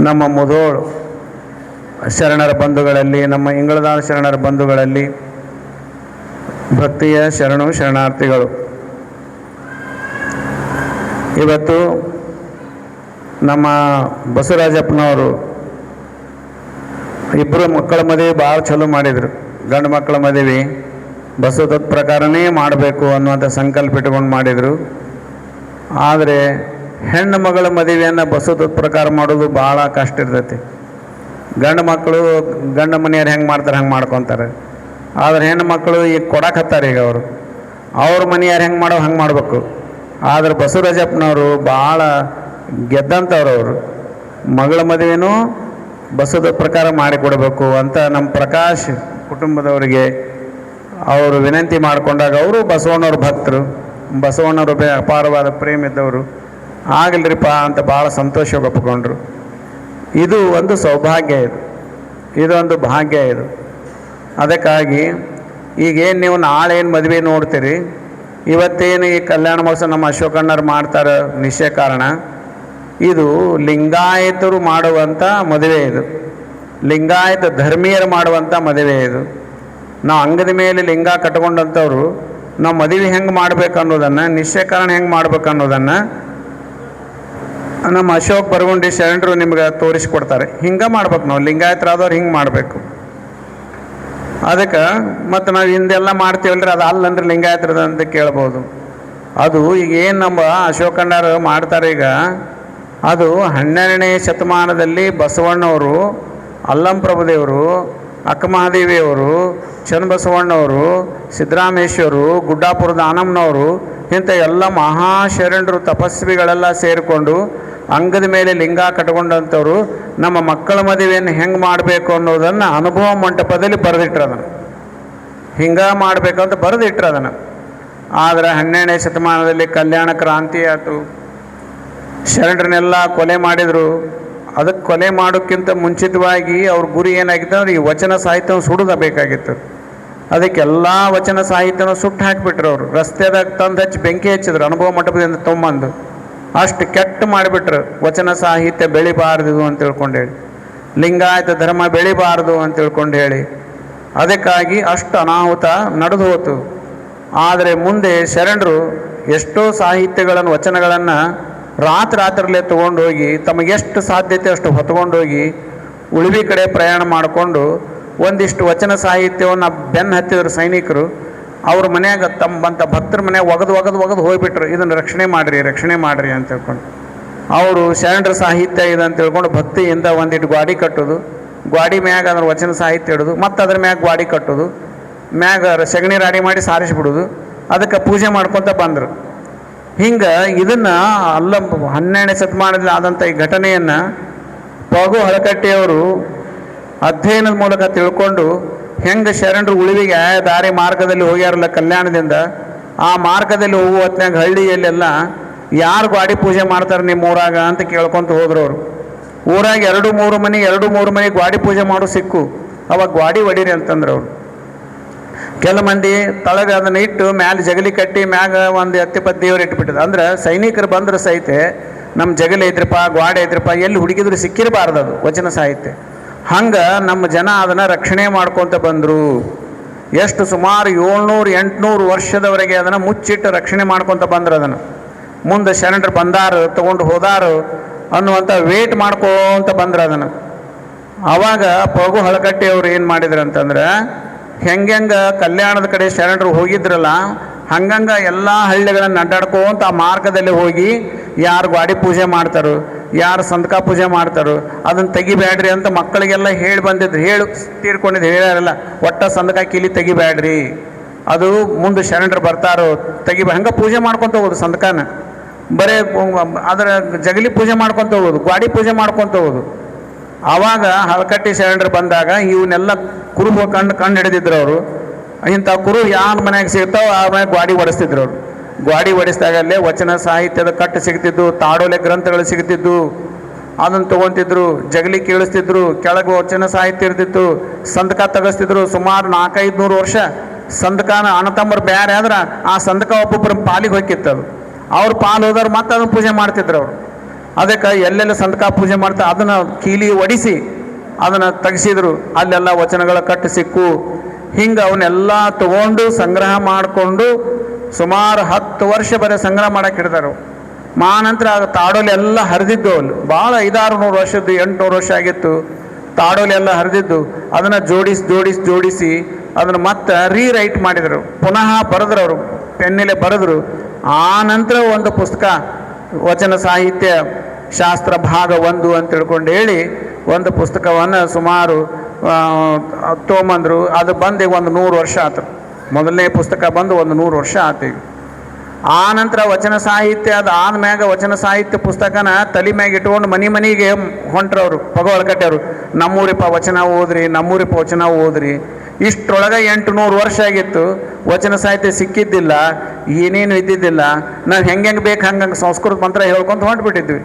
ನಮ್ಮ ಮುಧೋಳ್ ಶರಣರ ಬಂಧುಗಳಲ್ಲಿ, ನಮ್ಮ ಇಂಗಳದಾಳ ಶರಣರ ಬಂಧುಗಳಲ್ಲಿ ಭಕ್ತಿಯ ಶರಣಾರ್ಥಿಗಳು. ಇವತ್ತು ನಮ್ಮ ಬಸವರಾಜಪ್ಪನವರು ಇಬ್ಬರು ಮಕ್ಕಳ ಮದುವೆ ಭಾಳ ಚಲೋ ಮಾಡಿದರು. ಗಂಡು ಮಕ್ಕಳ ಮದುವೆ ಬಸವ ಪ್ರಕಾರನೇ ಮಾಡಬೇಕು ಅನ್ನುವಂಥ ಸಂಕಲ್ಪ ಇಟ್ಕೊಂಡು ಮಾಡಿದರು. ಆದರೆ ಹೆಣ್ಣು ಮಗಳ ಮದುವೆಯನ್ನು ಬಸವ ಪ್ರಕಾರ ಮಾಡೋದು ಭಾಳ ಕಷ್ಟ ಇರ್ತೈತಿ. ಗಂಡು ಮಕ್ಕಳು ಗಂಡ ಮನೆಯವ್ರು ಹೆಂಗೆ ಮಾಡ್ತಾರೆ ಹಂಗೆ ಮಾಡ್ಕೊತಾರೆ. ಆದರೆ ಹೆಣ್ಣು ಮಕ್ಕಳು ಈಗ ಕೊಡಕತ್ತಾರೆ. ಈಗ ಅವ್ರ ಮನೆಯವ್ರು ಹೆಂಗೆ ಮಾಡೋ ಹಂಗೆ ಮಾಡಬೇಕು. ಆದರೆ ಬಸವರಾಜಪ್ಪನವರು ಭಾಳ ಗೆದ್ದಂಥವ್ರು. ಅವರು ಮಗಳ ಮದುವೆನೂ ಬಸವದ ಪ್ರಕಾರ ಮಾಡಿಕೊಡಬೇಕು ಅಂತ ನಮ್ಮ ಪ್ರಕಾಶ್ ಕುಟುಂಬದವರಿಗೆ ಅವರು ವಿನಂತಿ ಮಾಡಿಕೊಂಡಾಗ ಅವರು ಬಸವಣ್ಣವ್ರ ಭಕ್ತರು, ಬಸವಣ್ಣವ್ರ ಅಪಾರವಾದ ಪ್ರೇಮ ಇದ್ದವರು. ಆಗಲ್ರಿಪ್ಪ ಅಂತ ಭಾಳ ಸಂತೋಷವಾಗಿ ಒಪ್ಪಿಕೊಂಡ್ರು. ಇದು ಒಂದು ಸೌಭಾಗ್ಯ, ಇದೊಂದು ಭಾಗ್ಯ. ಅದಕ್ಕಾಗಿ ಈಗೇನು ನೀವು ನಾಳೆ ಏನು ಮದುವೆ ನೋಡ್ತೀರಿ, ಇವತ್ತೇನು ಈ ಕಲ್ಯಾಣ ಮಹೋತ್ಸವ ನಮ್ಮ ಅಶೋಕಣ್ಣರು ಮಾಡ್ತಾರೆ ನಿಶ್ಚಯ ಕಾರಣ, ಇದು ಲಿಂಗಾಯತರು ಮಾಡುವಂಥ ಮದುವೆ. ಇದು ಲಿಂಗಾಯತ ಧರ್ಮೀಯರು ಮಾಡುವಂಥ ಮದುವೆ. ಇದು ನಾವು ಅಂಗದ ಮೇಲೆ ಲಿಂಗ ಕಟ್ಕೊಂಡಂಥವ್ರು ನಾವು ಮದುವೆ ಹೆಂಗೆ ಮಾಡ್ಬೇಕು ಅನ್ನೋದನ್ನು, ನಿಶ್ಚಯ ಕಾರಣ ಹೆಂಗೆ ಮಾಡ್ಬೇಕು ಅನ್ನೋದನ್ನು ನಮ್ಮ ಅಶೋಕ್ ಬರಗುಂಡಿ ಶರಣರು ನಿಮ್ಗೆ ತೋರಿಸ್ಕೊಡ್ತಾರೆ. ಹಿಂಗೆ ಮಾಡ್ಬೇಕು. ನಾವು ಲಿಂಗಾಯತರಾದವ್ರು ಹಿಂಗೆ ಮಾಡಬೇಕು. ಅದಕ್ಕೆ ಮತ್ತು ನಾವು ಹಿಂದೆಲ್ಲ ಮಾಡ್ತೀವಲ್ರಿ, ಅದು ಅಲ್ಲಂದ್ರೆ ಲಿಂಗಾಯತರದ ಅಂತ ಕೇಳ್ಬೋದು. ಅದು ಈಗ ಏನು ನಮ್ಮ ಅಶೋಕಣ್ಣರು ಮಾಡ್ತಾರೆ ಈಗ, ಅದು 12ನೇ ಶತಮಾನದಲ್ಲಿ ಬಸವಣ್ಣವರು, ಅಲ್ಲಂಪ್ರಭುದೇವರು, ಅಕ್ಕಮಹಾದೇವಿಯವರು, ಚನ್ನಬಸವಣ್ಣವರು, ಸಿದ್ದರಾಮೇಶ್ವರು, ಗುಡ್ಡಾಪುರದ ಆನಮ್ಮನವರು, ಇಂಥ ಎಲ್ಲ ಮಹಾಶರಣರು ತಪಸ್ವಿಗಳೆಲ್ಲ ಸೇರಿಕೊಂಡು ಅಂಗದ ಮೇಲೆ ಲಿಂಗ ಕಟ್ಕೊಂಡಂಥವ್ರು ನಮ್ಮ ಮಕ್ಕಳ ಮದುವೆಯನ್ನು ಹೆಂಗೆ ಮಾಡಬೇಕು ಅನ್ನೋದನ್ನು ಅನುಭವ ಮಂಟಪದಲ್ಲಿ ಬರೆದಿಟ್ರದನ್ನು. ಹಿಂಗೆ ಮಾಡಬೇಕಂತ ಬರೆದಿಟ್ರದನ್ನು. ಆದರೆ 12ನೇ ಶತಮಾನದಲ್ಲಿ ಕಲ್ಯಾಣ ಕ್ರಾಂತಿ ಆಯಿತು, ಶರಣರನ್ನೆಲ್ಲ ಕೊಲೆ ಮಾಡಿದರು. ಅದಕ್ಕೆ ಕೊಲೆ ಮಾಡೋಕ್ಕಿಂತ ಮುಂಚಿತವಾಗಿ ಅವ್ರ ಗುರಿ ಏನಾಗಿತ್ತು ಅಂದರೆ ಈ ವಚನ ಸಾಹಿತ್ಯವನ್ನು ಸುಡಬೇಕಾಗಿತ್ತು. ಅದಕ್ಕೆಲ್ಲ ವಚನ ಸಾಹಿತ್ಯನ ಸುಟ್ಟು ಹಾಕಿಬಿಟ್ರು. ಅವರು ರಸ್ತೆದಾಗ ತಂದು ಹಚ್ಚಿ ಬೆಂಕಿ ಹಚ್ಚಿದ್ರು, ಅನುಭವ ಮಂಟಪದಿಂದ ತೊಗೊಂಬಂದು. ಅಷ್ಟು ಕೆಟ್ಟ ಮಾಡಿಬಿಟ್ರು. ವಚನ ಸಾಹಿತ್ಯ ಬೆಳಿಬಾರ್ದು ಅಂತ ತಿಳ್ಕೊಂಡು ಹೇಳಿ, ಲಿಂಗಾಯತ ಧರ್ಮ ಬೆಳಿಬಾರ್ದು ಅಂತ ತಿಳ್ಕೊಂಡು ಹೇಳಿ, ಅದಕ್ಕಾಗಿ ಅಷ್ಟು ಅನಾಹುತ ನಡೆದು ಹೋತು. ಆದರೆ ಮುಂದೆ ಶರಣರು ಎಷ್ಟೋ ಸಾಹಿತ್ಯಗಳನ್ನು, ವಚನಗಳನ್ನು ರಾತ್ರಿಯಲ್ಲೇ ತೊಗೊಂಡೋಗಿ ತಮಗೆಷ್ಟು ಸಾಧ್ಯತೆ ಅಷ್ಟು ಹೊತ್ಕೊಂಡೋಗಿ ಉಳಿವಿ ಕಡೆ ಪ್ರಯಾಣ ಮಾಡಿಕೊಂಡು ಒಂದಿಷ್ಟು ವಚನ ಸಾಹಿತ್ಯವನ್ನು ಬೆನ್ನು ಹತ್ತಿದ್ರು ಸೈನಿಕರು. ಅವ್ರ ಮನ್ಯಾಗ ತಮ್ಮಂಥ ಭಕ್ತರ ಮನ್ಯಾಗ ಒಗದು ಹೋಗ್ಬಿಟ್ರು. ಇದನ್ನು ರಕ್ಷಣೆ ಮಾಡಿರಿ ಅಂತ ತಿಳ್ಕೊಂಡು ಅವರು ಶರಣರ ಸಾಹಿತ್ಯ ಇದೆ ಅಂತ ತಿಳ್ಕೊಂಡು ಭಕ್ತಿಯಿಂದ ಒಂದಿಟ್ಟು ಗ್ವಾಡಿ ಕಟ್ಟೋದು, ಗ್ವಾಡಿ ಮ್ಯಾಗ ಅದ್ರ ವಚನ ಸಾಹಿತ್ಯ ಇಡೋದು, ಮತ್ತು ಅದ್ರ ಮ್ಯಾಗ ಗ್ವಾಡಿ ಕಟ್ಟೋದು, ಮ್ಯಾಗ ಸಗಣಿ ರಾಡಿ ಮಾಡಿ ಸಾರಿಸ್ಬಿಡೋದು, ಅದಕ್ಕೆ ಪೂಜೆ ಮಾಡ್ಕೊತ ಬಂದರು. ಹಿಂಗೆ ಇದನ್ನು 12ನೇ ಶತಮಾನದಲ್ಲಿ ಆದಂಥ ಈ ಘಟನೆಯನ್ನು ಪಗು ಹಳಕಟ್ಟಿಯವರು ಅಧ್ಯಯನದ ಮೂಲಕ ತಿಳ್ಕೊಂಡು ಹೆಂಗೆ ಶರಣರು ಉಳಿವಿಗೆ ದಾರಿ ಮಾರ್ಗದಲ್ಲಿ ಹೋಗ್ಯಾರಲ್ಲ ಕಲ್ಯಾಣದಿಂದ, ಆ ಮಾರ್ಗದಲ್ಲಿ ಹೋಗುವ ಹೊತ್ನಾಗ ಹಳ್ಳಿಯಲ್ಲೆಲ್ಲ ಯಾರು ಗಾಡಿ ಪೂಜೆ ಮಾಡ್ತಾರೆ ನಿಮ್ಮ ಊರಾಗ ಅಂತ ಕೇಳ್ಕೊತ ಹೋದ್ರು. ಅವರು ಊರಾಗ 2-3 ಮನೆ ಗಾಡಿ ಪೂಜೆ ಮಾಡೋ ಸಿಕ್ಕು. ಅವಾಗ ಗಾಡಿ ಹೊಡೀರಿ ಅಂತಂದ್ರೆ ಅವರು ಕೆಲ ಮಂದಿ ತಳಗ ಅದನ್ನು ಇಟ್ಟು ಮ್ಯಾಲೆ ಜಗಲಿ ಕಟ್ಟಿ ಮ್ಯಾಗ ಒಂದು ಎತ್ತಿಪತ್ತು ದೇವ್ರು ಇಟ್ಬಿಟ್ಟಿದೆ. ಅಂದ್ರೆ ಸೈನಿಕರು ಬಂದ್ರೆ ಸಹಿತ ನಮ್ಮ ಜಗಲಿ ಐತ್ರಪ್ಪ, ಗ್ವಾಡೆ ಐತ್ರಪ್ಪ, ಎಲ್ಲಿ ಹುಡುಕಿದ್ರು ಸಿಕ್ಕಿರಬಾರ್ದು ಅದು ವಚನ ಸಾಹಿತ್ಯ. ಹಂಗೆ ನಮ್ಮ ಜನ ಅದನ್ನು ರಕ್ಷಣೆ ಮಾಡ್ಕೊತ ಬಂದರು. ಎಷ್ಟು ಸುಮಾರು 700-800 ವರ್ಷದವರೆಗೆ ಅದನ್ನು ಮುಚ್ಚಿಟ್ಟು ರಕ್ಷಣೆ ಮಾಡ್ಕೊತ ಬಂದರು. ಅದನ್ನು ಮುಂದೆ ಶರಣರು ಬಂದಾರು, ತೊಗೊಂಡು ಹೋದಾರು ಅನ್ನುವಂಥ ವೇಟ್ ಮಾಡ್ಕೋತ ಬಂದರು ಅದನ್ನು. ಆವಾಗ ಪಗು ಹಳಕಟ್ಟಿಯವರು ಏನು ಮಾಡಿದ್ರು ಅಂತಂದ್ರೆ, ಹೆಂಗೆ ಕಲ್ಯಾಣದ ಕಡೆ ಶರಣರು ಹೋಗಿದ್ರಲ್ಲ ಹಂಗಂಗೆ ಎಲ್ಲ ಹಳ್ಳಿಗಳನ್ನು ಅಡ್ಡಾಡ್ಕೊಂತ ಆ ಮಾರ್ಗದಲ್ಲಿ ಹೋಗಿ ಯಾರು ಗಾಡಿ ಪೂಜೆ ಮಾಡ್ತಾರೋ, ಯಾರು ಸಂತಕ ಪೂಜೆ ಮಾಡ್ತಾರೋ ಅದನ್ನು ತೆಗಿಬೇಡ್ರಿ ಅಂತ ಮಕ್ಕಳಿಗೆಲ್ಲ ಹೇಳಿ ಬಂದಿದ್ರು. ತೀರ್ಕೊಂಡಿದ್ದು ಹೇಳ್ಯಾರಲ್ಲ, ಒಟ್ಟ ಸಂತಕ ಕೀಲಿ ತೆಗಿಬೇಡ್ರಿ, ಅದು ಮುಂದೆ ಶರಣರು ಬರ್ತಾರೋ ಹಂಗೆ ಪೂಜೆ ಮಾಡ್ಕೊತ ಹೋಗೋದು. ಸಂತಕನ ಬರೇ ಅದರ ಜಗಲಿ ಪೂಜೆ ಮಾಡ್ಕೊತ ಹೋಗೋದು, ಗಾಡಿ ಪೂಜೆ ಮಾಡ್ಕೊತ ಹೋಗೋದು. ಆವಾಗ ಹಳಕಟ್ಟಿ ಶರಣರು ಬಂದಾಗ ಇವನ್ನೆಲ್ಲ ಕುರುಬ ಕಂಡು ಹಿಡಿದಿದ್ರು. ಅವರು ಇಂಥ ಕುರು ಯಾರ ಮನೆಯಾಗ ಸಿಗ್ತಾವ ಆ ಮನೆಯಾಗ ಗಾಡಿ ಹೊಡಿಸ್ತಿದ್ರು. ಅವರು ಗಾಡಿ ಹೊಡಿಸಿದಾಗಲ್ಲೇ ವಚನ ಸಾಹಿತ್ಯದ ಕಟ್ಟು ಸಿಗ್ತಿದ್ದು, ತಾಡೋಲೆ ಗ್ರಂಥಗಳು ಸಿಗ್ತಿದ್ದು, ಅದನ್ನು ತೊಗೊತಿದ್ರು, ಜಗಲಿ ಕೇಳಿಸ್ತಿದ್ರು, ಕೆಳಗೆ ವಚನ ಸಾಹಿತ್ಯ ಇರ್ತಿತ್ತು, ಸಂತಕ ತೆಗೆಸ್ತಿದ್ರು. ಸುಮಾರು 400-500 ವರ್ಷ ಸಂತಕನ ಅಣ್ಣತಮ್ಮರು ಬೇರೆ ಆದ್ರೆ ಆ ಸಂತಕ ಒಬ್ಬೊಬ್ಬರ ಪಾಲಿಗೆ ಹೋಗಿತ್ತು. ಅದು ಅವ್ರ ಪಾಲು ಹೋದವ್ರು ಮತ್ತೆ ಅದನ್ನು ಪೂಜೆ ಮಾಡ್ತಿದ್ರು. ಅವರು ಅದಕ್ಕೆ ಎಲ್ಲೆಲ್ಲ ಸಂತಕ ಪೂಜೆ ಮಾಡ್ತಾ ಅದನ್ನು ಕೀಲಿ ಒಡಿಸಿ ಅದನ್ನು ತೆಗೆಸಿದ್ರು. ಅಲ್ಲೆಲ್ಲ ವಚನಗಳ ಕಟ್ಟು ಸಿಕ್ಕು. ಹಿಂಗೆ ಅವನ್ನೆಲ್ಲ ತಗೊಂಡು ಸಂಗ್ರಹ ಮಾಡಿಕೊಂಡು ಸುಮಾರು 10 ವರ್ಷ ಬರೀ ಸಂಗ್ರಹ ಮಾಡಕ್ಕೆ ಹಿಡಿದಾರು. ನಂತರ ತಾಡೋಲಿ ಎಲ್ಲ ಹರಿದಿದ್ದು ಅಲ್ಲಿ ಭಾಳ 500-600 ವರ್ಷದ್ದು 800 ವರ್ಷ ಆಗಿತ್ತು. ತಾಡೋಲಿ ಎಲ್ಲ ಹರಿದಿದ್ದು ಅದನ್ನು ಜೋಡಿಸಿ ಅದನ್ನು ಮತ್ತೆ ರೀರೈಟ್ ಮಾಡಿದರು. ಪುನಃ ಬರೆದ್ರು, ಅವರು ಪೆನ್ನಿಲೆ ಬರೆದ್ರು. ಆ ನಂತರ ಒಂದು ಪುಸ್ತಕ ವಚನ ಸಾಹಿತ್ಯ ಶಾಸ್ತ್ರ ಭಾಗ 1 ಅಂತ ತಿಳ್ಕೊಂಡು ಹೇಳಿ ಒಂದು ಪುಸ್ತಕವನ್ನು ಸುಮಾರು ತೊಗೊಂಬಂದರು. ಅದು ಬಂದು ಒಂದು 100 ವರ್ಷ ಆಯ್ತು. ಮೊದಲನೇ ಪುಸ್ತಕ ಬಂದು ಒಂದು 100 ವರ್ಷ ಆಯ್ತು. ಈಗ ಆ ನಂತರ ವಚನ ಸಾಹಿತ್ಯ ಅದಾದ್ಮ್ಯಾಗ ವಚನ ಸಾಹಿತ್ಯ ಪುಸ್ತಕನ ತಲೆ ಮ್ಯಾಗ ಇಟ್ಕೊಂಡು ಮನೆಗೆ ಹೊಂಟ್ರವರು ಪಗೋಳಕಟ್ಟೆಯವರು. ನಮ್ಮೂರಿಪ್ಪ ವಚನ ಓದ್ರಿ. ಇಷ್ಟರೊಳಗೆ 800 ವರ್ಷ ಆಗಿತ್ತು. ವಚನ ಸಾಹಿತ್ಯ ಸಿಕ್ಕಿದ್ದಿಲ್ಲ, ಏನೇನು ಇದ್ದಿದ್ದಿಲ್ಲ. ನಾವು ಹೆಂಗೆ ಬೇಕು ಹಂಗೆ ಸಂಸ್ಕೃತ ಮಂತ್ರ ಹೇಳ್ಕೊಂತ ಹೊಂಟ್ಬಿಟ್ಟಿದ್ವಿ.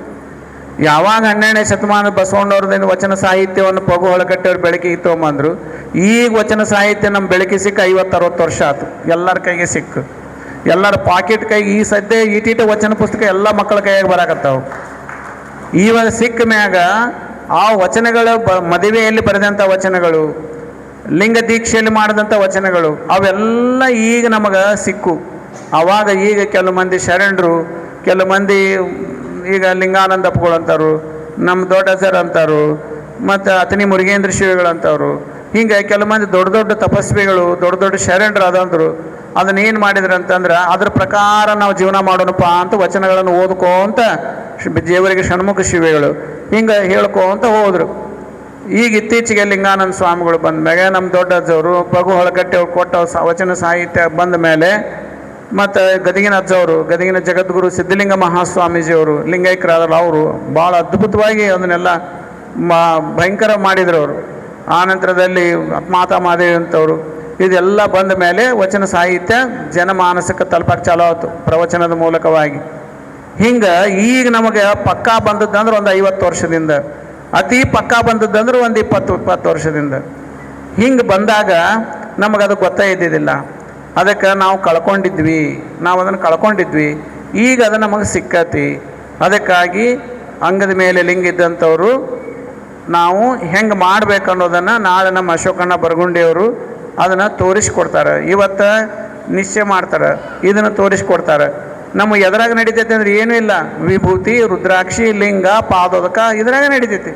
ಯಾವಾಗ 12ನೇ ಶತಮಾನ ಬಸವಣ್ಣವ್ರದಿಂದ ವಚನ ಸಾಹಿತ್ಯವನ್ನು ಪಗು ಹೊಳಕಟ್ಟೆಯವ್ರು ಬೆಳಕಿಗೆ ತೊಗೊಂಬಂದರು. ಈಗ ವಚನ ಸಾಹಿತ್ಯ ನಮ್ಮ ಬೆಳಕಿಗೆ ಸಿಕ್ಕ 50-60 ವರ್ಷ ಆಯ್ತು. ಎಲ್ಲರ ಕೈಗೆ ಸಿಕ್ಕು, ಎಲ್ಲರ ಪಾಕೆಟ್ ಕೈಗೆ ಈ ಸದ್ಯ ಈಟೀಟ ವಚನ ಪುಸ್ತಕ ಎಲ್ಲ ಮಕ್ಕಳ ಕೈಯಾಗ ಬರಾಕತ್ತಾವು. ಇವಾಗ ಸಿಕ್ಕ ಮ್ಯಾಗ ಆ ವಚನಗಳು ಮದುವೆಯಲ್ಲಿ ಬರೆದಂಥ ವಚನಗಳು, ಲಿಂಗ ದೀಕ್ಷೆಯಲ್ಲಿ ಮಾಡಿದಂಥ ವಚನಗಳು ಅವೆಲ್ಲ ಈಗ ನಮಗೆ ಸಿಕ್ಕು. ಆವಾಗ ಈಗ ಕೆಲವು ಮಂದಿ ಶರಣರು, ಕೆಲವು ಮಂದಿ ಈಗ ಲಿಂಗಾನಂದಪ್ಪಗಳು ಅಂತಾರು, ನಮ್ಮ ದೊಡ್ಡ ಸರ್ ಅಂತಾರು, ಮತ್ತು ಅತನಿ ಮುರುಗೇಂದ್ರ ಶಿವಗಳು ಅಂತವರು. ಹಿಂಗೆ ಕೆಲವು ಮಂದಿ ದೊಡ್ಡ ತಪಸ್ವಿಗಳು, ದೊಡ್ಡ ಶರಣರು ಅದಂದರು. ಅದನ್ನೇನು ಮಾಡಿದ್ರು ಅಂತಂದ್ರೆ ಅದ್ರ ಪ್ರಕಾರ ನಾವು ಜೀವನ ಮಾಡೋಣಪ್ಪ ಅಂತ ವಚನಗಳನ್ನು ಓದ್ಕೋಂತ ದೇವರಿಗೆ ಷಣ್ಮುಖ ಶಿವೆಗಳು ಹಿಂಗೆ ಹೇಳ್ಕೋಂತ ಹೋದರು. ಈಗ ಇತ್ತೀಚೆಗೆ ಲಿಂಗಾನಂದ ಸ್ವಾಮಿಗಳು ಬಂದ ಮೇಲೆ ನಮ್ಮ ದೊಡ್ಡಜ್ಜವರು ಪಗು ಹೊಳಕಟ್ಟೆ ಅವ್ರು ಕೊಟ್ಟ ವಚನ ಸಾಹಿತ್ಯ ಬಂದ ಮೇಲೆ, ಮತ್ತು ಗದಗಿನ ಅಜ್ಜವರು, ಗದಗಿನ ಜಗದ್ಗುರು ಸಿದ್ಧಲಿಂಗ ಮಹಾಸ್ವಾಮೀಜಿಯವರು ಲಿಂಗೈಕ್ಯರಾದಲ್ಲ, ಅವರು ಭಾಳ ಅದ್ಭುತವಾಗಿ ಅದನ್ನೆಲ್ಲ ಭಯಂಕರ ಮಾಡಿದರು ಅವರು. ಆ ನಂತರದಲ್ಲಿ ಮಾತಾ ಮಾದೇವಿ ಅಂತವರು ಇದೆಲ್ಲ ಬಂದ ಮೇಲೆ ವಚನ ಸಾಹಿತ್ಯ ಜನಮಾನಸಕ್ಕೆ ತಲುಪಕ್ಕೆ ಚಾಲೋ ಆಯ್ತು ಪ್ರವಚನದ ಮೂಲಕವಾಗಿ. ಹಿಂಗೆ ಈಗ ನಮಗೆ ಪಕ್ಕಾ ಬಂದದ್ದಂದ್ರೆ ಒಂದು 50 ವರ್ಷದಿಂದ, ಅತಿ ಪಕ್ಕಾ ಬಂದದ್ದಂದ್ರೆ ಒಂದು 20 ವರ್ಷದಿಂದ. ಹಿಂಗೆ ಬಂದಾಗ ನಮಗದು ಗೊತ್ತೇ ಇದ್ದಿದ್ದಿಲ್ಲ. ಅದಕ್ಕೆ ನಾವು ಅದನ್ನು ಕಳ್ಕೊಂಡಿದ್ವಿ. ಈಗ ಅದು ನಮಗೆ ಸಿಕ್ಕತಿ. ಅದಕ್ಕಾಗಿ ಅಂಗದ ಮೇಲೆ ಲಿಂಗ ಇದ್ದಂಥವರು ನಾವು ಹೆಂಗೆ ಮಾಡಬೇಕು ಅನ್ನೋದನ್ನು ನಾಳೆ ನಮ್ಮ ಅಶೋಕಣ್ಣ ಬರಗುಂಡಿಯವರು ಅದನ್ನು ತೋರಿಸ್ಕೊಡ್ತಾರೆ. ಇವತ್ತು ನಿಶ್ಚಯ ಮಾಡ್ತಾರೆ, ಇದನ್ನು ತೋರಿಸ್ಕೊಡ್ತಾರೆ. ನಮ್ಮ ಎದುರಾಗ ನಡೀತೈತೆ ಅಂದ್ರೆ ಏನೂ ಇಲ್ಲ. ವಿಭೂತಿ, ರುದ್ರಾಕ್ಷಿ, ಲಿಂಗ, ಪಾದೋದಕ ಇದ್ರಾಗ ನಡೀತೈತಿ.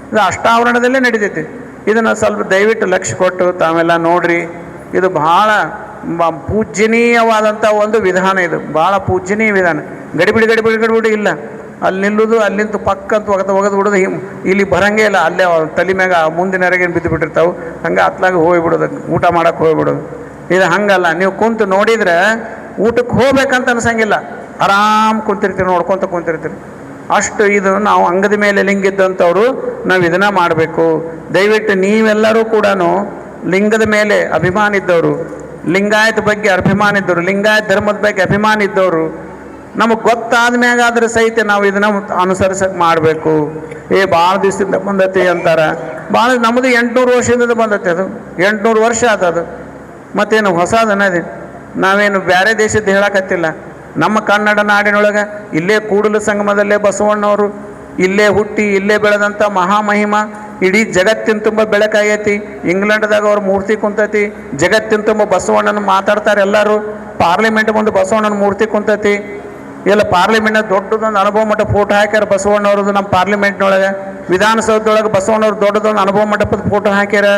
ಇದು ಅಷ್ಟಾವರಣದಲ್ಲೇ ನಡೀತೈತಿ. ಇದನ್ನು ಸ್ವಲ್ಪ ದಯವಿಟ್ಟು ಲಕ್ಷ್ಯ ಕೊಟ್ಟು ತಾವೆಲ್ಲ ನೋಡ್ರಿ. ಇದು ಭಾಳ ಪೂಜ್ಯನೀಯವಾದಂಥ ಒಂದು ವಿಧಾನ. ಇದು ಭಾಳ ಪೂಜ್ಯನೀಯ ವಿಧಾನ. ಗಡಿಬಿಡಿ ಇಲ್ಲ. ಅಲ್ಲಿ ನಿಲ್ಲುವುದು, ಅಲ್ಲಿಂದ ಪಕ್ಕಂತ ಒಗೆದು ಬಿಡೋದು. ಇಲ್ಲಿ ಬರಂಗೇ ಇಲ್ಲ. ಅಲ್ಲೇ ತಲೆ ಮ್ಯಾಗ ಮುಂದಿನವರೆಗೇನು ಬಿದ್ದು ಬಿಟ್ಟಿರ್ತಾವೆ. ಹಂಗೆ ಹತ್ಲಾಗ ಹೋಗಿಬಿಡೋದು, ಊಟ ಮಾಡೋಕ್ಕೆ ಹೋಗ್ಬಿಡೋದು. ಇದು ಹಂಗಲ್ಲ. ನೀವು ಕುಂತು ನೋಡಿದರೆ ಊಟಕ್ಕೆ ಹೋಗ್ಬೇಕಂತ ಅನ್ಸಂಗಿಲ್ಲ. ಆರಾಮ್ ಕುಂತಿರ್ತೀರಿ, ನೋಡ್ಕೊತ ಕುಂತಿರ್ತೀರಿ. ಅಷ್ಟು ಇದು ನಾವು ಅಂಗದ ಮೇಲೆ ಲಿಂಗಿದ್ದಂಥವ್ರು ನಾವು ಇದನ್ನು ಮಾಡಬೇಕು. ದಯವಿಟ್ಟು ನೀವೆಲ್ಲರೂ ಕೂಡ ಲಿಂಗದ ಮೇಲೆ ಅಭಿಮಾನ ಇದ್ದವರು, ಲಿಂಗಾಯತ ಬಗ್ಗೆ ಅಭಿಮಾನ ಇದ್ದವರು, ಲಿಂಗಾಯತ ಧರ್ಮದ ಬಗ್ಗೆ ಅಭಿಮಾನ ಇದ್ದವರು, ನಮಗೆ ಗೊತ್ತಾದ ಮ್ಯಾಗಾದ್ರೆ ಸಹಿತ ನಾವು ಇದನ್ನು ಅನುಸರಿಸಕ್ಕೆ ಮಾಡಬೇಕು. ಭಾಳ ದಿವಸದಿಂದ ಬಂದತಿ ಅಂತಾರೆ. ಭಾಳ ನಮ್ಮದು 800 ವರ್ಷದಿಂದ ಬಂದತಿ. ಅದು 800 ವರ್ಷ ಆತದು. ಮತ್ತೇನು ಹೊಸದನ್ನದು? ನಾವೇನು ಬೇರೆ ದೇಶದ್ದು ಹೇಳಕತ್ತಿಲ್ಲ. ನಮ್ಮ ಕನ್ನಡ ನಾಡಿನೊಳಗೆ ಇಲ್ಲೇ ಕೂಡಲ ಸಂಗಮದಲ್ಲೇ ಬಸವಣ್ಣವರು ಇಲ್ಲೇ ಹುಟ್ಟಿ ಇಲ್ಲೇ ಬೆಳೆದಂಥ ಮಹಾಮಹಿಮ ಇಡೀ ಜಗತ್ತಿನ ತುಂಬ ಬೆಳಕಾಗೈತಿ. ಇಂಗ್ಲೆಂಡ್ದಾಗ ಅವ್ರ ಮೂರ್ತಿ ಕುಂತತಿ. ಜಗತ್ತಿನ ತುಂಬ ಬಸವಣ್ಣನ ಮಾತಾಡ್ತಾರೆ ಎಲ್ಲರೂ. ಪಾರ್ಲಿಮೆಂಟ್ ಮುಂದೆ ಬಸವಣ್ಣನ ಮೂರ್ತಿ ಕುಂತತಿ. ಎಲ್ಲ ಪಾರ್ಲಿಮೆಂಟ್ನ ದೊಡ್ಡದೊಂದು ಅನುಭವ ಮಠ ಫೋಟೋ ಹಾಕ್ಯಾರ ಬಸವಣ್ಣವ್ರದ್ದು. ನಮ್ಮ ಪಾರ್ಲಿಮೆಂಟ್ನೊಳಗೆ ವಿಧಾನಸೌಧದೊಳಗೆ ಬಸವಣ್ಣವ್ರು ದೊಡ್ಡದೊಂದು ಅನುಭವ ಮಂಟಪದ ಫೋಟೋ ಹಾಕ್ಯಾರ.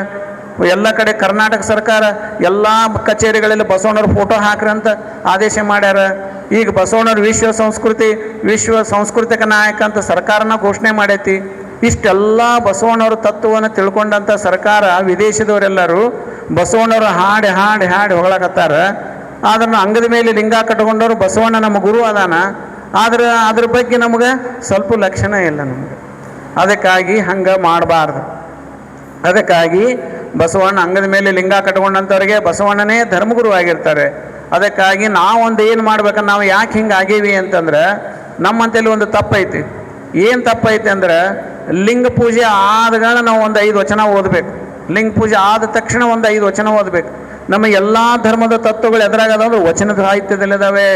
ಎಲ್ಲ ಕಡೆ ಕರ್ನಾಟಕ ಸರ್ಕಾರ ಎಲ್ಲ ಕಚೇರಿಗಳಲ್ಲಿ ಬಸವಣ್ಣವ್ರ ಫೋಟೋ ಹಾಕ್ರಿ ಅಂತ ಆದೇಶ ಮಾಡ್ಯಾರ. ಈಗ ಬಸವಣ್ಣವ್ರ ವಿಶ್ವ ಸಾಂಸ್ಕೃತಿಕ ನಾಯಕ ಅಂತ ಸರ್ಕಾರನ ಘೋಷಣೆ ಮಾಡೈತಿ. ಇಷ್ಟೆಲ್ಲ ಬಸವಣ್ಣವ್ರ ತತ್ವವನ್ನು ತಿಳ್ಕೊಂಡಂಥ ಸರ್ಕಾರ ವಿದೇಶದವರೆಲ್ಲರೂ ಬಸವಣ್ಣವ್ರ ಹಾಡಿ ಹೊಗಳಕತ್ತಾರ. ಆದ್ರೆ ಅಂಗದ ಮೇಲೆ ಲಿಂಗ ಕಟ್ಕೊಂಡವ್ರು ಬಸವಣ್ಣ ನಮ್ಮ ಗುರು ಅದಾನ. ಆದ್ರೆ ಅದ್ರ ಬಗ್ಗೆ ನಮಗೆ ಸ್ವಲ್ಪ ಲಕ್ಷಣ ಇಲ್ಲ ನಮಗೆ. ಅದಕ್ಕಾಗಿ ಹಂಗೆ ಮಾಡಬಾರ್ದು. ಅದಕ್ಕಾಗಿ ಬಸವಣ್ಣ ಅಂಗದ ಮೇಲೆ ಲಿಂಗ ಕಟ್ಕೊಂಡಂಥವ್ರಿಗೆ ಬಸವಣ್ಣನೇ ಧರ್ಮಗುರು ಆಗಿರ್ತಾರೆ. ಅದಕ್ಕಾಗಿ ನಾವೊಂದು ಏನು ಮಾಡ್ಬೇಕಂದ್ರೆ, ನಾವು ಯಾಕೆ ಹಿಂಗೆ ಆಗೀವಿ ಅಂತಂದ್ರೆ ನಮ್ಮಂತಲ್ಲಿ ಒಂದು ತಪ್ಪೈತಿ. ಏನು ತಪ್ಪೈತಿ ಅಂದ್ರೆ, ಲಿಂಗ ಪೂಜೆ ಆದಗಳ ನಾವು ಒಂದು 5 ವಚನ ಓದಬೇಕು. ಲಿಂಗ ಪೂಜೆ ಆದ ತಕ್ಷಣ ಒಂದು 5 ವಚನ ಓದಬೇಕು. ನಮ್ಮ ಎಲ್ಲ ಧರ್ಮದ ತತ್ವಗಳು ಎದುರಾಗದಂದ್ರೆ ವಚನ ಸಾಹಿತ್ಯದಲ್ಲಿದ್ದಾವೆ.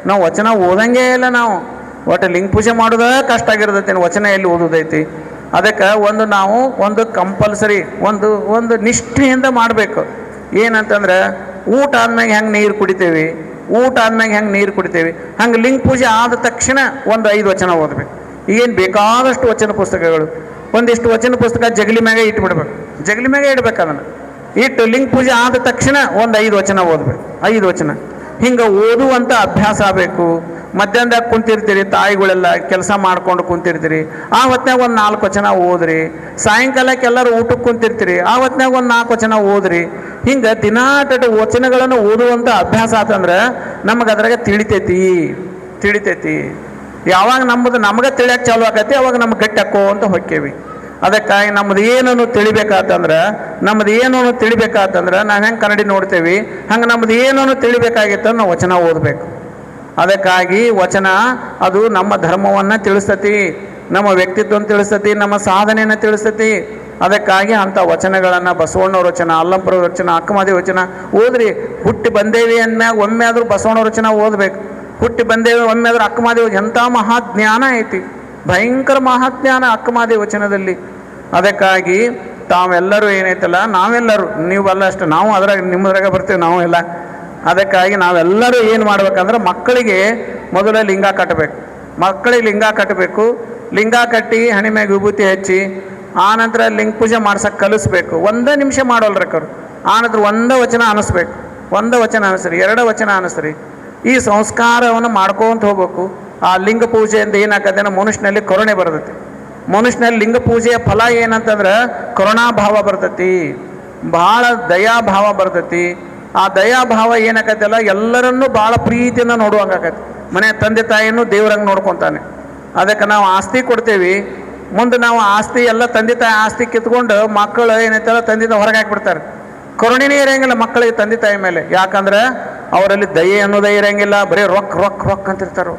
ನಾವು ವಚನ ಓದಂಗೇ ಇಲ್ಲ. ನಾವು ಒಟ್ಟು ಲಿಂಗ ಪೂಜೆ ಮಾಡೋದೇ ಕಷ್ಟ ಆಗಿರ್ತೈತಿ, ವಚನ ಎಲ್ಲಿ ಓದೋದೈತಿ. ಅದಕ್ಕೆ ನಾವು ಒಂದು ಕಂಪಲ್ಸರಿ ಒಂದು ನಿಷ್ಠೆಯಿಂದ ಮಾಡಬೇಕು. ಏನಂತಂದ್ರೆ ಊಟ ಆದ್ಮೇಲೆ ಹೆಂಗೆ ನೀರು ಕುಡಿತೇವೆ, ಊಟ ಆದ್ಮೇಲೆ ಹೆಂಗೆ ನೀರು ಕುಡಿತೇವೆ, ಹಂಗೆ ಲಿಂಗ ಪೂಜೆ ಆದ ತಕ್ಷಣ ಒಂದು 5 ವಚನ ಓದಬೇಕು. ಈಗೇನು ಬೇಕಾದಷ್ಟು ವಚನ ಪುಸ್ತಕಗಳು, ಒಂದಿಷ್ಟು ವಚನ ಪುಸ್ತಕ ಜಗಲಿ ಮ್ಯಾಗೆ ಇಟ್ಬಿಡ್ಬೇಕು, ಜಗಲಿ ಮ್ಯಾಗೆ ಇಡ್ಬೇಕು. ಅದನ್ನು ಇಟ್ಟು ಲಿಂಗ ಪೂಜೆ ಆದ ತಕ್ಷಣ ಒಂದು 5 ವಚನ ಓದಬೇಕು, 5 ವಚನ ಹಿಂಗೆ ಓದುವಂಥ ಅಭ್ಯಾಸ ಆಗಬೇಕು. ಮಧ್ಯಾಹ್ನದಾಗ ಕುಂತಿರ್ತೀರಿ, ತಾಯಿಗಳೆಲ್ಲ ಕೆಲಸ ಮಾಡ್ಕೊಂಡು ಕುಂತಿರ್ತೀರಿ, ಆ ಹೊತ್ನಾಗ ಒಂದು 4 ವಚನ ಓದ್ರಿ. ಸಾಯಂಕಾಲಕ್ಕೆ ಎಲ್ಲರೂ ಊಟಕ್ಕೆ ಕುಂತಿರ್ತೀರಿ, ಆ ಹೊತ್ನಾಗ ಒಂದು 4 ವಚನ ಓದ್ರಿ. ಹಿಂಗೆ ದಿನಾಟಟ ವಚನಗಳನ್ನು ಓದುವಂಥ ಅಭ್ಯಾಸ ಆತಂದ್ರೆ ನಮಗೆ ಅದ್ರಾಗ ತಿಳಿತೈತಿ. ಯಾವಾಗ ನಮಗೆ ತಿಳಿಯಕ್ಕೆ ಚಾಲು ಆಕೈತಿ ಅವಾಗ ನಮ್ಗೆ ಗಟ್ಟಿ ಹಾಕೋ ಅಂತ ಹೊಕ್ಕೇವಿ. ಅದಕ್ಕಾಗಿ ನಮ್ದು ಏನನ್ನು ತಿಳಿಬೇಕಾತಂದ್ರೆ ನಾವು ಹೆಂಗೆ ಕನ್ನಡಿ ನೋಡ್ತೇವೆ ಹಂಗೆ ನಮ್ದು ಏನನ್ನು ತಿಳಿಬೇಕಾಗಿತ್ತು ನಾವು ವಚನ ಓದಬೇಕು. ಅದಕ್ಕಾಗಿ ವಚನ ಅದು ನಮ್ಮ ಧರ್ಮವನ್ನು ತಿಳಿಸ್ತತಿ, ನಮ್ಮ ವ್ಯಕ್ತಿತ್ವವನ್ನು ತಿಳಿಸ್ತತಿ, ನಮ್ಮ ಸಾಧನೆಯನ್ನು ತಿಳಿಸ್ತತಿ. ಅದಕ್ಕಾಗಿ ಅಂಥ ವಚನಗಳನ್ನು ಬಸವಣ್ಣವ್ರ ವಚನ, ಅಲ್ಲಂಪುರ ವಚನ, ಅಕ್ಕಮಹಾದೇವಿ ವಚನ ಓದ್ರಿ. ಹುಟ್ಟಿ ಬಂದೇವಿ ಅಂದ್ಮ್ಯಾಗ ಒಮ್ಮೆ ಆದರೂ ಬಸವಣ್ಣವ್ರ ವಚನ ಓದಬೇಕು. ಹುಟ್ಟಿ ಬಂದೇವಿ ಒಮ್ಮೆ ಆದರೂ ಅಕ್ಕಮಹಾದೇವಿ, ಎಂಥ ಮಹಾಜ್ಞಾನ ಐತಿ, ಭಯಂಕರ ಮಹಾಜ್ಞಾನ ಅಕ್ಕಮಹಾದೇವಿ ವಚನದಲ್ಲಿ. ಅದಕ್ಕಾಗಿ ತಾವೆಲ್ಲರೂ ಏನೈತಲ್ಲ, ನಾವೆಲ್ಲರೂ, ನೀವೆಲ್ಲ ಅಷ್ಟು, ನಾವು ಅದ್ರಾಗ ನಿಮ್ಮದ್ರಾಗ ಬರ್ತೀವಿ ನಾವು ಎಲ್ಲ. ಅದಕ್ಕಾಗಿ ನಾವೆಲ್ಲರೂ ಏನು ಮಾಡ್ಬೇಕಂದ್ರೆ ಮಕ್ಕಳಿಗೆ ಮೊದಲು ಲಿಂಗ ಕಟ್ಟಬೇಕು. ಮಕ್ಕಳಿಗೆ ಲಿಂಗ ಕಟ್ಟಿ ಹಣೆ ಮ್ಯಾಗ ವಿಭೂತಿ ಹಚ್ಚಿ ಆನಂತರ ಲಿಂಗ ಪೂಜೆ ಮಾಡ್ಸಕ್ಕೆ ಕಲಿಸ್ಬೇಕು. 1 ನಿಮಿಷ ಮಾಡೋಲ್ರಕ್ಕರು. ಆನಂತರ 1 ವಚನ ಅನ್ನಿಸ್ಬೇಕು, 1 ವಚನ ಅನ್ನಿಸ್ರಿ, 2 ವಚನ ಅನ್ನಿಸ್ರಿ. ಈ ಸಂಸ್ಕಾರವನ್ನು ಮಾಡ್ಕೊಂತ ಹೋಗ್ಬೇಕು. ಆ ಲಿಂಗ ಪೂಜೆಯಿಂದ ಏನಾಗತ್ತೆ, ಮನುಷ್ಯನಲ್ಲಿ ಕರುಣೆ ಬರ್ತೈತಿ. ಮನುಷ್ಯನಲ್ಲಿ ಲಿಂಗ ಪೂಜೆಯ ಫಲ ಏನಂತಂದ್ರೆ ಕರುಣಾಭಾವ ಬರ್ತೈತಿ, ಭಾಳ ದಯಾಭಾವ ಬರ್ತೈತಿ. ಆ ದಯಾಭಾವ ಏನಾಕತ್ತಲ್ಲ, ಎಲ್ಲರನ್ನೂ ಭಾಳ ಪ್ರೀತಿಯಿಂದ ನೋಡುವಂಗಾಕತಿ. ಮನೆ ತಂದೆ ತಾಯಿಯನ್ನು ದೇವ್ರಂಗೆ ನೋಡ್ಕೊತಾನೆ. ಅದಕ್ಕೆ ನಾವು ಆಸ್ತಿ ಕೊಡ್ತೇವೆ, ಮುಂದೆ ನಾವು ಆಸ್ತಿ ಎಲ್ಲ ತಂದೆ ತಾಯಿ ಆಸ್ತಿ ಕಿತ್ಕೊಂಡು ಮಕ್ಕಳು ಏನೈತಲ್ಲ ತಂದೆಯಿಂದ ಹೊರಗೆ ಹಾಕಿಬಿಡ್ತಾರೆ. ಕರುಣೆನೇ ಇರೋಂಗಿಲ್ಲ ಮಕ್ಕಳಿಗೆ ತಂದೆ ತಾಯಿ ಮೇಲೆ. ಯಾಕಂದ್ರೆ ಅವರಲ್ಲಿ ದಯೆ ಅನ್ನೋದೇ ಇರೋಂಗಿಲ್ಲ, ಬರೀ ರೊಕ್ಕ ಅಂತಿರ್ತಾರೆ.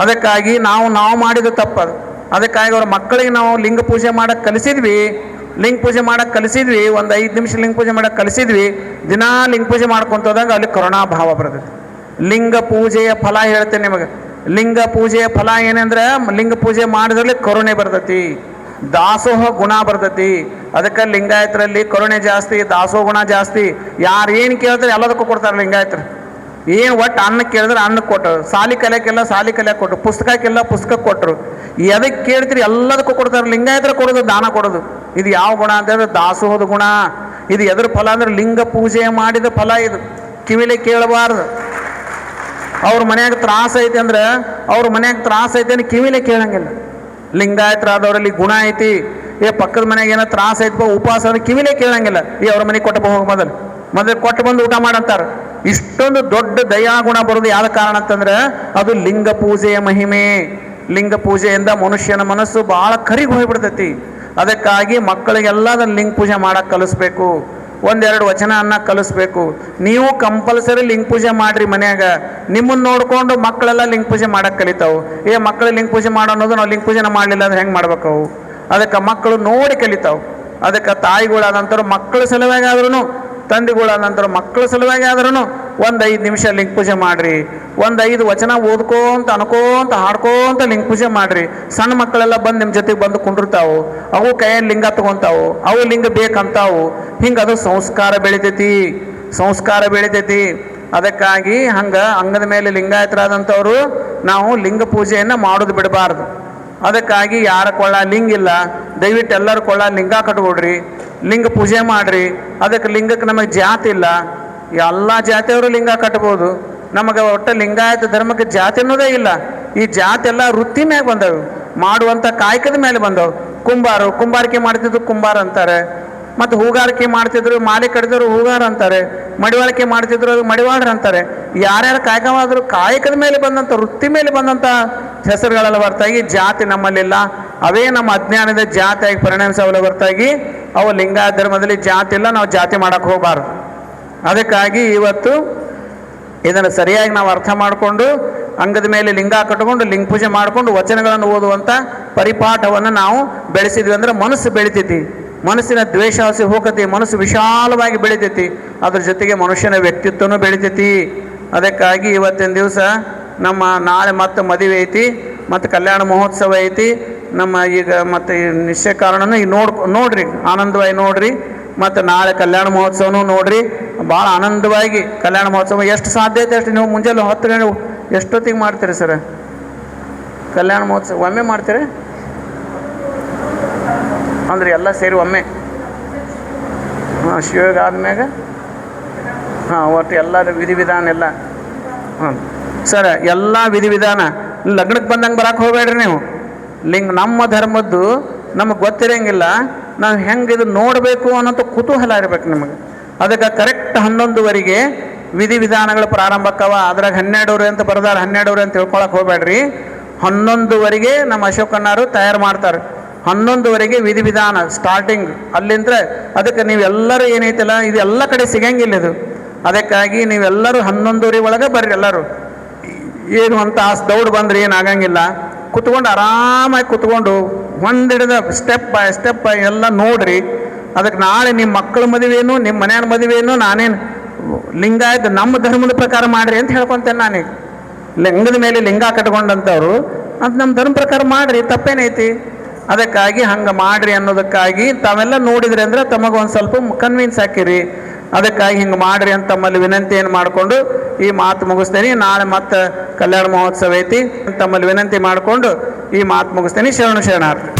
ಅದಕ್ಕಾಗಿ ನಾವು ಮಾಡಿದ ತಪ್ಪದು. ಅದಕ್ಕಾಗಿ ಅವ್ರ ಮಕ್ಕಳಿಗೆ ನಾವು ಲಿಂಗ ಪೂಜೆ ಮಾಡಕ್ಕೆ ಕಲಿಸಿದ್ವಿ, ಒಂದು 5 ನಿಮಿಷ ಲಿಂಗ ಪೂಜೆ ಮಾಡಕ್ಕೆ ಕಲಿಸಿದ್ವಿ. ದಿನಾ ಲಿಂಗ ಪೂಜೆ ಮಾಡ್ಕೊಂತ ಹೋದಾಗ ಅಲ್ಲಿ ಕರುಣಾಭಾವ ಬರ್ತೈತಿ. ಲಿಂಗ ಪೂಜೆಯ ಫಲ ಹೇಳ್ತೇನೆ ನಿಮಗೆ. ಲಿಂಗ ಪೂಜೆಯ ಫಲ ಏನಂದ್ರೆ ಲಿಂಗ ಪೂಜೆ ಮಾಡಿದ್ರಲ್ಲಿ ಕರುಣೆ ಬರ್ತೈತಿ, ದಾಸೋಹ ಗುಣ ಬರ್ತೈತಿ. ಅದಕ್ಕೆ ಲಿಂಗಾಯತರಲ್ಲಿ ಕರುಣೆ ಜಾಸ್ತಿ, ದಾಸೋಹ ಗುಣ ಜಾಸ್ತಿ. ಯಾರು ಏನು ಕೇಳ್ತಾರೆ ಎಲ್ಲದಕ್ಕೂ ಕೊಡ್ತಾರೆ ಲಿಂಗಾಯತರು. ಏನು ಒಟ್ಟು ಅನ್ನ ಕೇಳಿದ್ರೆ ಅನ್ನಕ್ಕೆ ಕೊಟ್ಟರು, ಸಾಲಿ ಕಲಿಯಕ್ಕೆಲ್ಲ ಸಾಲಿ ಕಲಿಯಕ್ಕೆ ಕೊಟ್ಟರು, ಪುಸ್ತಕಕ್ಕೆಲ್ಲ ಪುಸ್ತಕ ಕೊಟ್ಟರು. ಎದಕ್ಕೆ ಕೇಳ್ತೀರಿ ಎಲ್ಲದಕ್ಕೂ ಕೊಡ್ತಾರೆ. ಲಿಂಗಾಯತರ ಕೊಡೋದು, ದಾನ ಕೊಡೋದು. ಇದು ಯಾವ ಗುಣ ಅಂತಂದ್ರೆ ದಾಸೋಹದ ಗುಣ. ಇದು ಎದ್ರ ಫಲ ಅಂದ್ರೆ ಲಿಂಗ ಪೂಜೆ ಮಾಡಿದ ಫಲ. ಇದು ಕಿವಿಲೆ ಕೇಳಬಾರ್ದು. ಅವ್ರ ಮನ್ಯಾಗ ತ್ರಾಸ ಐತಿ ಅಂದ್ರೆ ಕಿವಿಲೆ ಕೇಳಂಗಿಲ್ಲ. ಲಿಂಗಾಯತರಾದವರಲ್ಲಿ ಗುಣ ಐತಿ. ಪಕ್ಕದ ಮನೆಗೆ ಏನೋ ತ್ರಾಸ ಐತಿ ಉಪವಾಸ ಅಂದ್ರೆ ಕಿವಿಲೆ ಕೇಳಂಗಿಲ್ಲ. ಅವ್ರ ಮನೆಗೆ ಕೊಟ್ಟು ಹೋಗಿ ಮೊದಲು ಕೊಟ್ಟು ಬಂದು ಊಟ ಮಾಡಂತಾರೆ. ಇಷ್ಟೊಂದು ದೊಡ್ಡ ದಯಾಗುಣ ಬರೋದು ಯಾವ ಕಾರಣ ಅಂತಂದ್ರೆ ಅದು ಲಿಂಗ ಪೂಜೆಯ ಮಹಿಮೆ. ಲಿಂಗ ಪೂಜೆಯಿಂದ ಮನುಷ್ಯನ ಮನಸ್ಸು ಭಾಳ ಕರಿಗಿ ಹೋಗ್ಬಿಡ್ತೈತಿ. ಅದಕ್ಕಾಗಿ ಮಕ್ಕಳಿಗೆಲ್ಲ ಅದನ್ನು ಲಿಂಗ ಪೂಜೆ ಮಾಡಕ್ಕೆ ಕಲಿಸ್ಬೇಕು. 1-2 ವಚನ ಅನ್ನಕ್ಕೆ ಕಲಿಸ್ಬೇಕು. ನೀವು ಕಂಪಲ್ಸರಿ ಲಿಂಗ ಪೂಜೆ ಮಾಡಿರಿ ಮನ್ಯಾಗ. ನಿಮ್ಮನ್ನು ನೋಡಿಕೊಂಡು ಮಕ್ಕಳೆಲ್ಲ ಲಿಂಗ ಪೂಜೆ ಮಾಡಕ್ಕೆ ಕಲಿತಾವು. ಮಕ್ಕಳು ಲಿಂಗ ಪೂಜೆ ಮಾಡೋ ಅನ್ನೋದು ನಾವು ಲಿಂಗ ಪೂಜೆನ ಮಾಡಲಿಲ್ಲ ಅಂದ್ರೆ ಹೆಂಗೆ ಮಾಡ್ಬೇಕು? ಅದಕ್ಕೆ ಮಕ್ಕಳು ನೋಡಿ ಕಲಿತಾವು. ಅದಕ್ಕೆ ತಾಯಿಗಳಾದಂಥವ್ರು ಮಕ್ಕಳ ಸಲುವಾಗಿ ಆದ್ರೂ, ತಂದೆಗಳಾದಂಥವ್ರು ಮಕ್ಕಳ ಸಲುವಾಗಿ ಆದ್ರೂ 1-5 ನಿಮಿಷ ಲಿಂಗ ಪೂಜೆ ಮಾಡಿರಿ. 1-5 ವಚನ ಓದ್ಕೋಂತ ಅನ್ಕೋಂತ ಹಾಡ್ಕೋಂತ ಲಿಂಗ ಪೂಜೆ ಮಾಡಿರಿ. ಸಣ್ಣ ಮಕ್ಕಳೆಲ್ಲ ಬಂದು ನಿಮ್ಮ ಜೊತೆಗೆ ಬಂದು ಕುಂಡಿರ್ತಾವು. ಅವು ಕೈಯಲ್ಲಿ ಲಿಂಗ ತಗೊತಾವು, ಅವು ಲಿಂಗ ಬೇಕಂತಾವು. ಹಿಂಗೆ ಅದು ಸಂಸ್ಕಾರ ಬೆಳಿತೈತಿ. ಅದಕ್ಕಾಗಿ ಹಂಗೆ ಅಂಗದ ಮೇಲೆ ಲಿಂಗಾಯತರಾದಂಥವ್ರು ನಾವು ಲಿಂಗ ಪೂಜೆಯನ್ನು ಮಾಡೋದು ಬಿಡಬಾರ್ದು. ಅದಕ್ಕಾಗಿ ಯಾರ ಕೊಳ್ಳ ಲಿಂಗ ಇಲ್ಲ, ದಯವಿಟ್ಟು ಎಲ್ಲರ ಕೊಳ್ಳ ಲಿಂಗ ಕಟ್ಕೊಡ್ರಿ, ಲಿಂಗ ಪೂಜೆ ಮಾಡಿರಿ. ಅದಕ್ಕೆ ಲಿಂಗಕ್ಕೆ ನಮಗೆ ಜಾತಿ ಇಲ್ಲ, ಎಲ್ಲ ಜಾತಿಯವರು ಲಿಂಗ ಕಟ್ಬೋದು. ನಮಗೆ ಒಟ್ಟು ಲಿಂಗಾಯತ ಧರ್ಮಕ್ಕೆ ಜಾತಿ ಅನ್ನೋದೇ ಇಲ್ಲ. ಈ ಜಾತಿ ಎಲ್ಲ ವೃತ್ತಿ ಮ್ಯಾಗ ಬಂದವು, ಮಾಡುವಂಥ ಕಾಯಕದ ಮೇಲೆ ಬಂದವು. ಕುಂಬಾರಿಕೆ ಮಾಡ್ತಿದ್ರು ಕುಂಬಾರ ಅಂತಾರೆ, ಮತ್ತು ಹೂಗಾರಿಕೆ ಮಾಡ್ತಿದ್ರು ಮಾಲೆ ಕಟ್ಟಿದ್ರು ಹೂಗಾರ ಅಂತಾರೆ, ಮಡಿವಾಳಿಕೆ ಮಾಡ್ತಿದ್ರು ಅದು ಮಡಿವಾಳ್ರ ಅಂತಾರೆ. ಯಾರ್ಯಾರು ಕಾಯಕವಾದರೂ ಕಾಯಕದ ಮೇಲೆ ಬಂದಂಥ ವೃತ್ತಿ ಮೇಲೆ ಬಂದಂಥ ಹೆಸರುಗಳೆಲ್ಲ ಹೊರತಾಗಿ ಜಾತಿ ನಮ್ಮಲ್ಲಿಲ್ಲ. ಅವೇ ನಮ್ಮ ಅಜ್ಞಾನದ ಜಾತಿಯಾಗಿ ಪರಿಣಮಿಸವಲ್ಲ ಹೊರತಾಗಿ ಅವು ಲಿಂಗಾಯತ ಧರ್ಮದಲ್ಲಿ ಜಾತಿ ಇಲ್ಲ. ನಾವು ಜಾತಿ ಮಾಡೋಕ್ಕೆ ಹೋಗಬಾರ್ದು. ಅದಕ್ಕಾಗಿ ಇವತ್ತು ಇದನ್ನು ಸರಿಯಾಗಿ ನಾವು ಅರ್ಥ ಮಾಡಿಕೊಂಡು ಅಂಗದ ಮೇಲೆ ಲಿಂಗ ಕಟ್ಕೊಂಡು ಲಿಂಗ ಪೂಜೆ ಮಾಡಿಕೊಂಡು ವಚನಗಳನ್ನು ಓದುವಂಥ ಪರಿಪಾಠವನ್ನು ನಾವು ಬೆಳೆಸಿದ್ವಿ ಅಂದ್ರೆ ಮನಸ್ಸು ಬೆಳಿತೈತಿ, ಮನಸ್ಸಿನ ದ್ವೇಷಾಸಿ ಹೋಗತಿ, ಮನಸ್ಸು ವಿಶಾಲವಾಗಿ ಬೆಳಿತೈತಿ. ಅದ್ರ ಜೊತೆಗೆ ಮನುಷ್ಯನ ವ್ಯಕ್ತಿತ್ವನೂ ಬೆಳಿತೈತಿ. ಅದಕ್ಕಾಗಿ ಇವತ್ತಿನ ದಿವಸ ನಮ್ಮ ನಾಳೆ ಮತ್ತೆ ಮದುವೆ ಐತಿ. ಮತ್ತು ಕಲ್ಯಾಣ ಮಹೋತ್ಸವ ಐತಿ ನಮ್ಮ ಈಗ ಮತ್ತು ನಿಶ್ಚಯ ಕಾರಣನೂ ಈಗ ನೋಡ್ರಿ ಆನಂದವಾಗಿ ನೋಡ್ರಿ. ಮತ್ತು ನಾಳೆ ಕಲ್ಯಾಣ ಮಹೋತ್ಸವನೂ ನೋಡ್ರಿ. ಭಾಳ ಆನಂದವಾಗಿ ಕಲ್ಯಾಣ ಮಹೋತ್ಸವ ಎಷ್ಟು ಸಾಧ್ಯ ಐತೆ ಅಷ್ಟು ನೀವು ಮುಂಜಾನೆ 10 ಗಂಟೆ ಎಷ್ಟೊತ್ತಿಗೆ ಮಾಡ್ತೀರಿ ಸರ್ ಕಲ್ಯಾಣ ಮಹೋತ್ಸವ? ಒಮ್ಮೆ ಮಾಡ್ತೀರಿ ಅಂದ್ರೆ ಎಲ್ಲ ಸೇರಿ ಒಮ್ಮೆ? ಹಾಂ, ಶಿವಯೋಗ ಆದ್ಮ್ಯಾಗ ಹಾಂ, ಒಟ್ಟು ಎಲ್ಲ ವಿಧಿವಿಧಾನ ಎಲ್ಲ. ಹಾಂ ಸರ್, ಎಲ್ಲ ವಿಧಿವಿಧಾನ ಲಗ್ನಕ್ಕೆ ಬಂದಂಗೆ ಬರಕ್ಕೆ ಹೋಗಬೇಡ್ರಿ ನೀವು. ನಮ್ಮ ಧರ್ಮದ್ದು ನಮಗೆ ಗೊತ್ತಿರೋಂಗಿಲ್ಲ. ನಾವು ಹೆಂಗೆ ಇದು ನೋಡಬೇಕು ಅನ್ನೋಂಥ ಕುತೂಹಲ ಇರಬೇಕು ನಿಮಗೆ. ಅದಕ್ಕೆ ಕರೆಕ್ಟ್ 11ವರೆಗೆ ವಿಧಿವಿಧಾನಗಳು ಪ್ರಾರಂಭಕ್ಕವ. ಅದ್ರಾಗ 12 ಅಂತ ಬರ್ದಾರ, 12 ಅಂತ ತಿಳ್ಕೊಳಕ್ಕೆ ಹೋಗಬೇಡ್ರಿ. 11ವರೆಗೆ ನಮ್ಮ ಅಶೋಕಣ್ಣರು ತಯಾರು ಮಾಡ್ತಾರೆ. 11ವರೆಗೆ ವಿಧಿವಿಧಾನ ಸ್ಟಾರ್ಟಿಂಗ್ ಅಲ್ಲಿಂದ. ಅದಕ್ಕೆ ನೀವೆಲ್ಲರೂ ಏನೈತಿಲ್ಲ ಇದು ಎಲ್ಲ ಕಡೆ ಸಿಗಂಗಿಲ್ಲ ಇದು. ಅದಕ್ಕಾಗಿ ನೀವೆಲ್ಲರೂ 11ವರೆ ಒಳಗೆ ಬರ್ರಿ. ಎಲ್ಲರೂ ಏನು ಅಂತ ದೌಡ್ ಬಂದ್ರೆ ಏನಾಗಂಗಿಲ್ಲ. ಕುತ್ಕೊಂಡು ಆರಾಮಾಗಿ ಕುತ್ಕೊಂಡು ಒಂದಿಡದ ಸ್ಟೆಪ್ ಬೈ ಸ್ಟೆಪ್ ಎಲ್ಲ ನೋಡ್ರಿ. ಅದಕ್ಕೆ ನಾಳೆ ನಿಮ್ಮ ಮಕ್ಕಳ ಮದುವೆನೂ ನಿಮ್ಮ ಮನೆಯ ಮದುವೆನೂ ನಾನೇನು ಲಿಂಗಾಯತ ನಮ್ಮ ಧರ್ಮದ ಪ್ರಕಾರ ಮಾಡಿರಿ ಅಂತ ಹೇಳ್ಕೊತೇನೆ. ನಾನೀಗ ಲಿಂಗದ ಮೇಲೆ ಲಿಂಗ ಕಟ್ಕೊಂಡಂಥವ್ರು ಅಂತ ನಮ್ಮ ಧರ್ಮ ಪ್ರಕಾರ ಮಾಡಿರಿ, ತಪ್ಪೇನೈತಿ? ಅದಕ್ಕಾಗಿ ಹಂಗೆ ಮಾಡಿರಿ ಅನ್ನೋದಕ್ಕಾಗಿ ತಾವೆಲ್ಲ ನೋಡಿದ್ರಿ ಅಂದ್ರೆ ತಮಗೊಂದು ಸ್ವಲ್ಪ ಕನ್ವಿನ್ಸ್ ಹಾಕಿರಿ. ಅದಕ್ಕಾಗಿ ಹಿಂಗೆ ಮಾಡಿರಿ ಅಂತ ತಮ್ಮಲ್ಲಿ ವಿನಂತಿಯನ್ನು ಮಾಡಿಕೊಂಡು ಈ ಮಾತು ಮುಗಿಸ್ತೇನೆ. ನಾಳೆ ಮತ್ತೆ ಕಲ್ಯಾಣ ಮಹೋತ್ಸವ ಐತಿ, ತಮ್ಮಲ್ಲಿ ವಿನಂತಿ ಮಾಡಿಕೊಂಡು ಈ ಮಾತು ಮುಗಿಸ್ತೇನೆ. ಶರಣಾರ್ಥಿ.